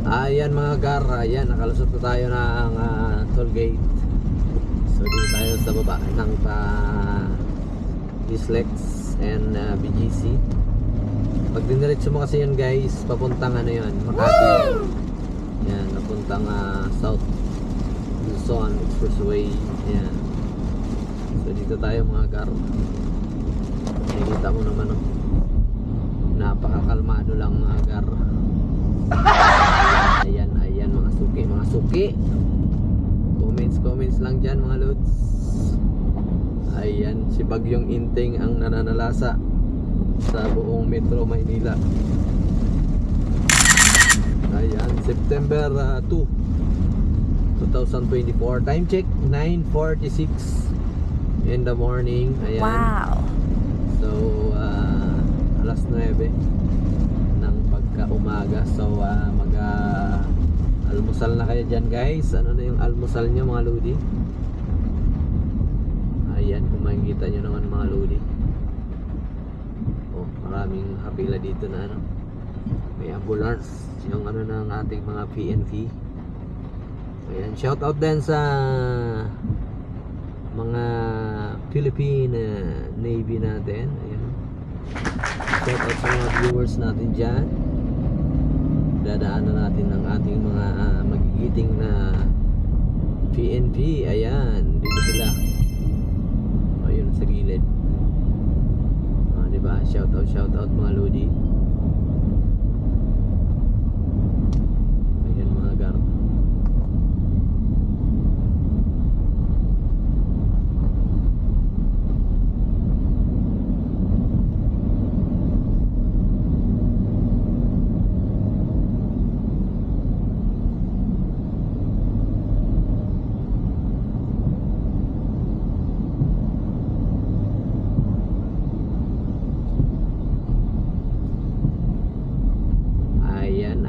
Ayan mga gar, ayan nakalusot na tayo ng toll gate. So dito tayo sa baba ng Islex and BGC. Pag diniretso mo kasi yun guys, papuntang ano yun, Makati. Yan, papuntang South Luzon Expressway. Yan. So dito tayo mga gar. Nakikita mo naman oh. Napakakalmado lang mga gar. Ayan, ayan mga suki. Comments lang dyan mga lods. Ayan, si Bagyong Inting ang nananalasa sa buong Metro Maynila. Ayan, September 2, 2024. Time check 9:46 in the morning. Ayan. Wow. So alas 9 ng pagka-umaga. So almusal na kayo dyan guys. Ano na yung almusal nyo mga lodi? Ayan, kung makikita nyo naman mga lodi. Oh, maraming hapila dito na ano. May ambulance. Yung ano ng ating mga PNP. Ayan, shout out din sa mga Philippine Navy natin. Ayan. Shout out sa mga viewers natin dyan. Dadaanan natin ng ating mga magigiting na PNP. Ayan, dito sila. Ayun sa gilid. Diba? Shout out mga lodi. Ayan mga gar.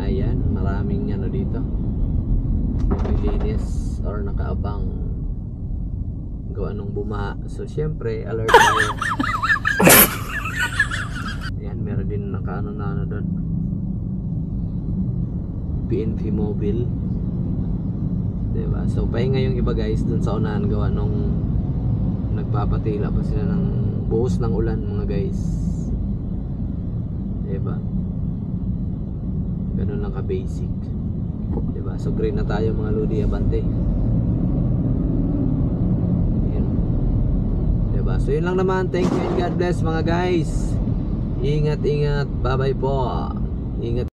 Ayan, maraming ano dito. Nililinis or nakaabang gawa nung bumaha. So syempre, alert tayo. Ayan, meron din nakaano na ano doon. PNP Mobile. Diba? So pahinga yung iba guys dun sa unahan gawa nung nagpapatila pa sila ng buhos ng ulan mga guys. Diba? Ganun lang ka basic. Diba? So green na tayo mga lodi, abante. Ayan. Diba? So yun lang naman. Thank you and God bless mga guys. Ingat. Bye bye po. Ingat